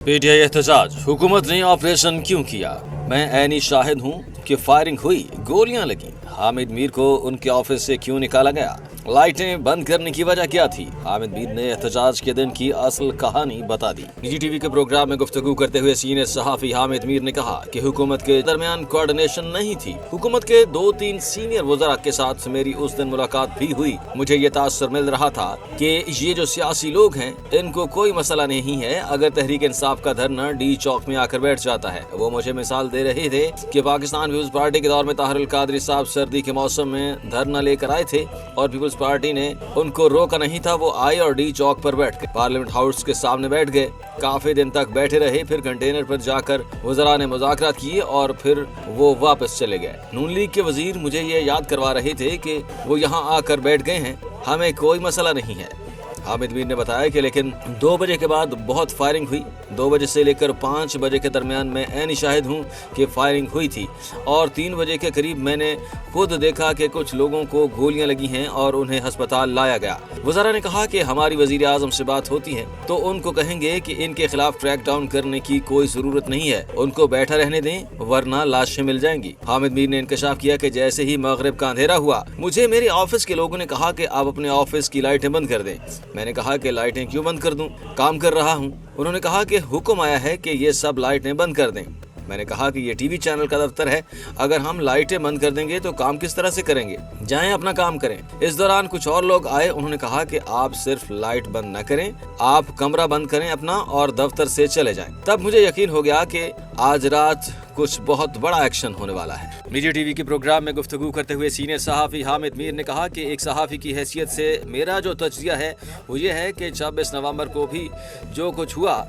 PTI एहतजाज, हुकूमत ने ऑपरेशन क्यों किया? मैं ऐनी शाहिद हूँ कि फायरिंग हुई, गोलियां लगी। हामिद मीर को उनके ऑफिस से क्यों निकाला गया? लाइटें बंद करने की वजह क्या थी? हामिद मीर ने एहतजाज के दिन की असल कहानी बता दी। निजी टीवी के प्रोग्राम में गुफ्तगू करते हुए सीनियर सहाफी हामिद मीर ने कहा कि हुकूमत के दरमियान कोऑर्डिनेशन नहीं थी। हुकूमत के 2-3 सीनियर वज़रा के साथ मेरी उस दिन मुलाकात भी हुई। मुझे ये तासर मिल रहा था कि ये जो सियासी लोग हैं इनको कोई मसला नहीं है अगर तहरीक इंसाफ का धरना डी चौक में आकर बैठ जाता है। वो मुझे मिसाल दे रहे थे कि पाकिस्तान पीपल्स पार्टी के दौर में ताहिर अल कादरी साहब सर्दी के मौसम में धरना लेकर आए थे और पीपल्स पार्टी ने उनको रोका नहीं था। वो आए और डी चौक पर बैठ गए, पार्लियामेंट हाउस के सामने बैठ गए, काफी दिन तक बैठे रहे। फिर कंटेनर पर जाकर वज़रा ने मुज़ाकरात किए और फिर वो वापस चले गए। नून लीग के वजीर मुझे ये याद करवा रहे थे कि वो यहाँ आकर बैठ गए हैं, हमें कोई मसला नहीं है। हामिद मीर ने बताया कि लेकिन 2 बजे के बाद बहुत फायरिंग हुई। 2 बजे से लेकर 5 बजे के दरमियान मैं ऐनी शाहिद हूँ कि फायरिंग हुई थी और 3 बजे के करीब मैंने खुद देखा कि कुछ लोगों को गोलियां लगी हैं और उन्हें अस्पताल लाया गया। वज़रा ने कहा कि हमारी वज़ीर आज़म से बात होती है तो उनको कहेंगे कि इनके खिलाफ क्रैक डाउन करने की कोई जरूरत नहीं है, उनको बैठा रहने दें वरना लाशें मिल जाएंगी। हामिद मीर ने इंकशाफ किया कि जैसे ही मगरिब का अंधेरा हुआ मुझे मेरे ऑफिस के लोगों ने कहा कि आप अपने ऑफिस की लाइटें बंद कर दें। मैंने कहा कि लाइटें क्यों बंद कर दूं, काम कर रहा हूं। उन्होंने कहा कि हुक्म आया है कि ये सब लाइटें बंद कर दें। मैंने कहा कि ये टीवी चैनल का दफ्तर है, अगर हम लाइटें बंद कर देंगे तो काम किस तरह से करेंगे, जाएं अपना काम करें। इस दौरान कुछ और लोग आए, उन्होंने कहा कि आप सिर्फ लाइट बंद न करें, आप कमरा बंद करें अपना और दफ्तर से चले जाएं। तब मुझे यकीन हो गया कि आज रात कुछ बहुत बड़ा एक्शन होने वाला है। निजी टीवी के प्रोग्राम में गुफ्तगू करते हुए सीनियर सहाफी हामिद मीर ने कहा कि एक सहाफी की हैसियत से मेरा जो तज्जिया है वो ये है कि 26 नवंबर को भी जो कुछ हुआ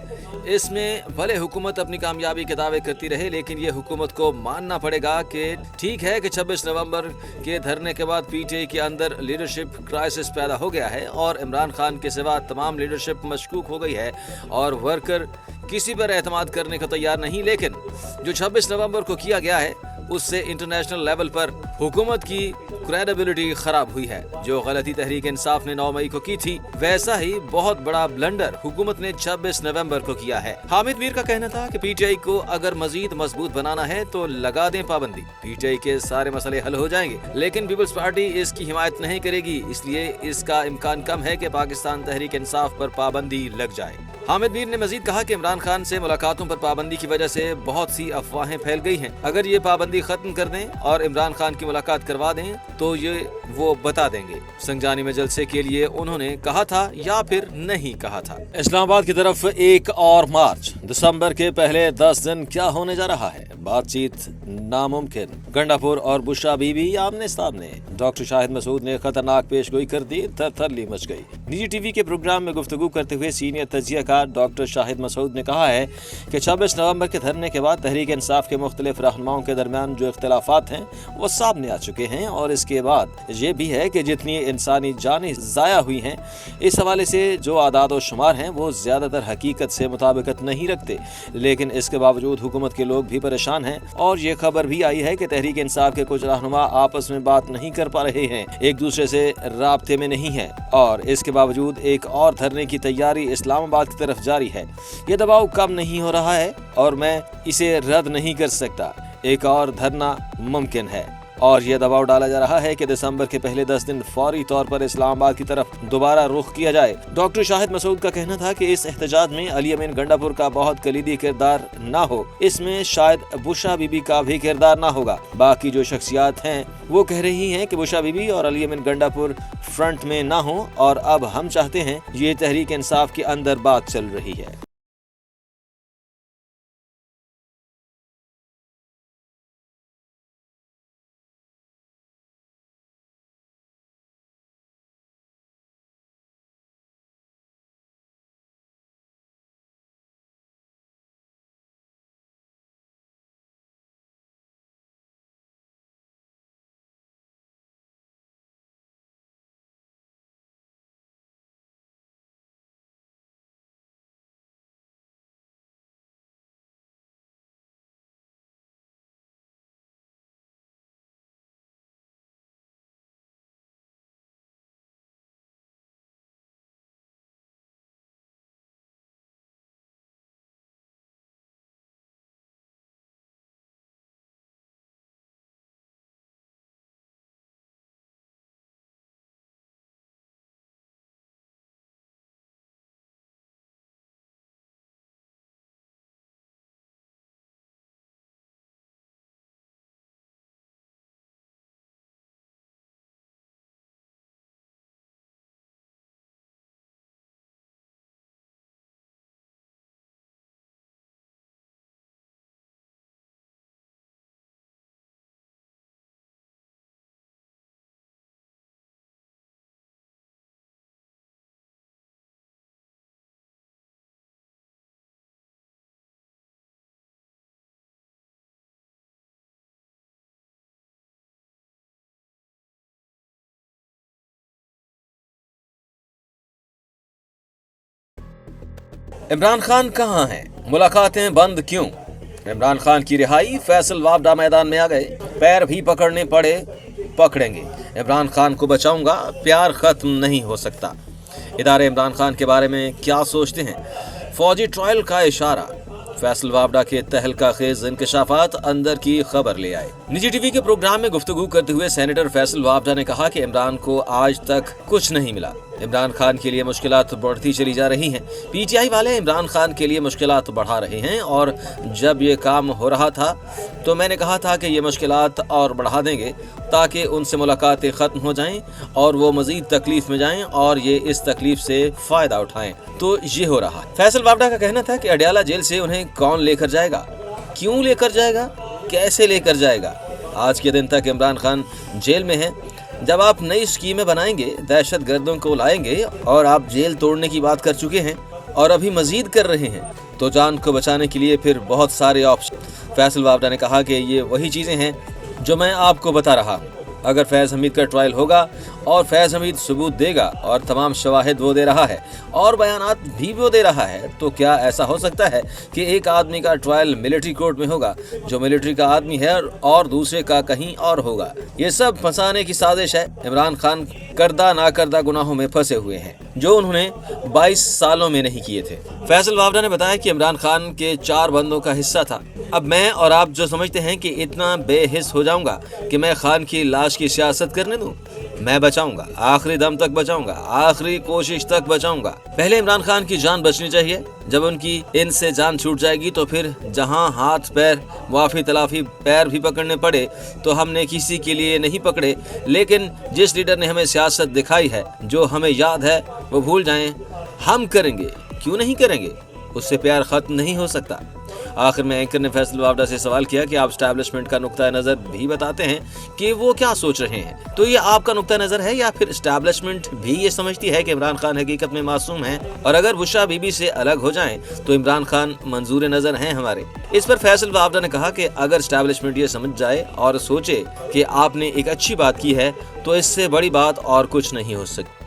इसमें भले हुकूमत अपनी कामयाबी के दावे करती रहे, लेकिन ये हुकूमत को मानना पड़ेगा कि ठीक है कि 26 नवंबर के धरने के बाद पीटीआई के अंदर लीडरशिप क्राइसिस पैदा हो गया है और इमरान खान के सिवा तमाम लीडरशिप मशकूक हो गई है और वर्कर किसी पर एतमाद करने को तैयार नहीं। लेकिन जो 26 नवंबर को किया गया है उससे इंटरनेशनल लेवल पर हुकूमत की क्रेडिबिलिटी खराब हुई है। जो गलती तहरीक इंसाफ ने 9 मई को की थी वैसा ही बहुत बड़ा ब्लंडर हुकूमत ने 26 नवंबर को किया है। हामिद मीर का कहना था कि पीटीआई को अगर मजीद मजबूत बनाना है तो लगा दें पाबंदी, पीटीआई के सारे मसले हल हो जाएंगे। लेकिन पीपल्स पार्टी इसकी हिमायत नहीं करेगी, इसलिए इसका इम्कान कम है कि पाकिस्तान तहरीक इंसाफ पर पाबंदी लग जाए। हामिद मीर ने मजीद कहा कि इमरान खान से मुलाकातों पर पाबंदी की वजह से बहुत सी अफवाहें फैल गई हैं। अगर ये पाबंदी खत्म कर दें और इमरान खान की मुलाकात करवा दें तो ये वो बता देंगे। संजानी में जलसे के लिए उन्होंने कहा था या फिर नहीं कहा था। इस्लामाबाद की तरफ एक और मार्च, दिसंबर के पहले 10 दिन क्या होने जा रहा है? बातचीत नामुमकिन, गंडापुर और बुशरा बीबी आमने सामने। डॉक्टर शाहिद मसूद ने खतरनाक पेशगोई कर दी, थरथरली मच गई। निजी टीवी के प्रोग्राम में गुफ्तगू करते हुए सीनियर तजियाकार डॉक्टर शाहिद मसूद ने कहा है कि 26 नवंबर के धरने के बाद तहरीक इंसाफ के मुख्तलिफ रहनुमाओं के दरमियान जो इख्तलाफात हैं वो सामने आ चुके हैं और इसके बाद ये भी है कि जितनी इंसानी जानें ज़ाया हुई हैं इस हवाले से जो आदाद और शुमार हैं वो ज़्यादातर हकीकत से मुताबिकत नहीं रखते। लेकिन इसके बावजूद हुकूमत के लोग भी परेशान हैं और ये खबर भी आई है कि तहरीक इंसाफ के कुछ रहनुमा आपस में बात नहीं कर पा रहे हैं, एक दूसरे से राब्ते में नहीं है और इसके बावजूद एक और धरने की तैयारी इस्लामाबाद की तरफ जारी है। ये दबाव कम नहीं हो रहा है और मैं इसे रद्द नहीं कर सकता। एक और धरना मुमकिन है और यह दबाव डाला जा रहा है कि दिसंबर के पहले 10 दिन फौरी तौर पर इस्लामाबाद की तरफ दोबारा रुख किया जाए। डॉक्टर शाहिद मसूद का कहना था कि इस एहतजाज में अली अमीन गंडापुर का बहुत कलीदी किरदार ना हो, इसमें शायद बुशरा बीबी का भी किरदार ना होगा। बाकी जो शख्सियात हैं वो कह रही हैं कि बुशरा बीबी और अली अमीन गंडापुर फ्रंट में ना हो और अब हम चाहते हैं ये तहरीक इंसाफ के अंदर बात चल रही है। इमरान खान कहाँ हैं? मुलाकातें बंद क्यों? इमरान खान की रिहाई, फैसल वावडा मैदान में आ गए। पैर भी पकड़ने पड़े, पकड़ेंगे। इमरान खान को बचाऊंगा, प्यार खत्म नहीं हो सकता। इदारे इमरान खान के बारे में क्या सोचते हैं? फौजी ट्रायल का इशारा, फैसल वावडा के तहलका खेज इंकशाफात अंदर की खबर ले आए। निजी टीवी के प्रोग्राम में गुफ्तगू करते हुए सेनेटर फैसल वावडा ने कहा कि इमरान को आज तक कुछ नहीं मिला। इमरान खान के लिए मुश्किलात बढ़ती चली जा रही हैं। पीटीआई वाले इमरान खान के लिए मुश्किलात बढ़ा रहे हैं और जब ये काम हो रहा था तो मैंने कहा था कि ये मुश्किलात और बढ़ा देंगे ताकि उनसे मुलाकातें ख़त्म हो जाएं और वो मज़ीद तकलीफ में जाएं और ये इस तकलीफ से फ़ायदा उठाएं। तो ये हो रहा है। फैसल वावडा का कहना था कि अडयाला जेल से उन्हें कौन लेकर जाएगा, क्यों लेकर जाएगा, कैसे लेकर जाएगा। आज के दिन तक इमरान खान जेल में है। जब आप नई स्कीमें बनाएंगे, दहशत गर्दों को लाएंगे और आप जेल तोड़ने की बात कर चुके हैं और अभी मजीद कर रहे हैं, तो जान को बचाने के लिए फिर बहुत सारे ऑप्शन। फैसल वावडा ने कहा कि ये वही चीज़ें हैं जो मैं आपको बता रहा हूँ। अगर फैज़ हमीद का ट्रायल होगा और फैज़ हमीद सबूत देगा और तमाम शवाहिद वो दे रहा है और बयानात भी वो दे रहा है, तो क्या ऐसा हो सकता है कि एक आदमी का ट्रायल मिलिट्री कोर्ट में होगा जो मिलिट्री का आदमी है और दूसरे का कहीं और होगा? ये सब फंसाने की साजिश है। इमरान खान करदा ना करदा गुनाहों में फंसे हुए हैं जो उन्होंने 22 सालों में नहीं किए थे। फैसल वावडा ने बताया कि इमरान खान के 4 बंदों का हिस्सा था। अब मैं और आप जो समझते हैं कि इतना बेहिस हो जाऊंगा कि मैं खान की लाश की सियासत करने दूं, मैं बचाऊंगा, आखिरी दम तक बचाऊंगा, आखिरी कोशिश तक बचाऊंगा। पहले इमरान खान की जान बचनी चाहिए। जब उनकी इनसे जान छूट जाएगी तो फिर जहां हाथ पैर वाफी तलाफी पैर भी पकड़ने पड़े तो हमने किसी के लिए नहीं पकड़े, लेकिन जिस लीडर ने हमें सियासत दिखाई है, जो हमें याद है, वो भूल जाएं। हम करेंगे, क्यों नहीं करेंगे? उससे प्यार खत्म नहीं हो सकता। आखिर में एंकर ने फैसल वावडा से सवाल किया कि आप स्टैब्लिशमेंट का नुक्ता नज़र भी बताते हैं कि वो क्या सोच रहे हैं। तो ये आपका नुक्ता नज़र है या फिर स्टैब्लिशमेंट भी ये समझती है कि इमरान खान हकीकत में मासूम है और अगर बुशरा बीबी से अलग हो जाएं तो इमरान खान मंजूर नज़र हैं हमारे? इस पर फैसल वावडा ने कहा कि अगर स्टैब्लिशमेंट ये समझ जाए और सोचे कि आपने एक अच्छी बात की है तो इससे बड़ी बात और कुछ नहीं हो सकती।